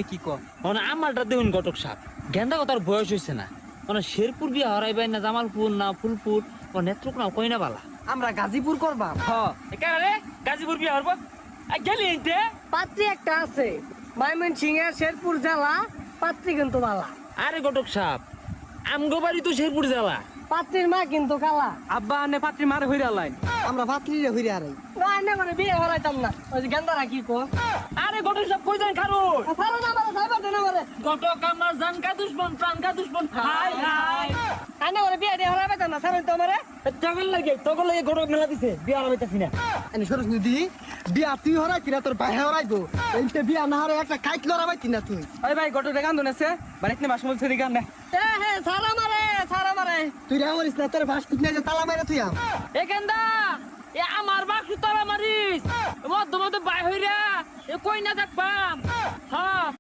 কি ক মানে আমারটা দেখুন ঘটক সাপ গেন্দা কথার বয়স হয়েছে না মানে শেরপুর বিয়া হরাইবাই না জামালপুর না ফুলপুর ও নেত্রকোনা কই না বালা আমরা গাজীপুর করবা একেবারে গাজীপুর বিয়া হরব গেলি এনতে পাত্রী একটা আছে মাইমন সিংহে শেরপুর জেলা পাত্রী কিন্তু বালা। আরে ঘটক সাপ আমগো বাড়ি তো শেরপুর জেলা পাত্রীর মা কিন্তু কালা। আব্বা আনে পাত্রী মারে হইরা লাইন আমরা পাত্রীরে হইরে আরে না না মানে বিয়ে হরাইতাম না ওই যে গেন্দারা কি কো আরে ঘটক সাপ কই যান খারো সারা না মানে সাইবা দেনা মানে ঘটক আমার জান কা দুশমন প্রাণ কা দুশমন হাই হাই আনে মানে বিয়ে দিয়ে হরাইতাম না সারা তো আমারে তগল লাগে ঘটক মেলা দিছে বিয়া হরাইতাছি না এনে সরস নিদি বিয়া তুই হরাইতি না তোর ভাই হরাইবো এইতে বিয়া না হরে একটা কাইট লড়াইতি না তুই ওই ভাই গটো গান দনেছে বাড়িতে মাস মল ছেড়ে গান সারা মারে তুই রে হরিস না তোর ভাস কুটনে যে তালা মারে তুই এ গেন্দা এ আমার বাক্স তালা মারিস মধ্যে মধ্যে বাই হইরা এ কই না থাকবাম হ্যাঁ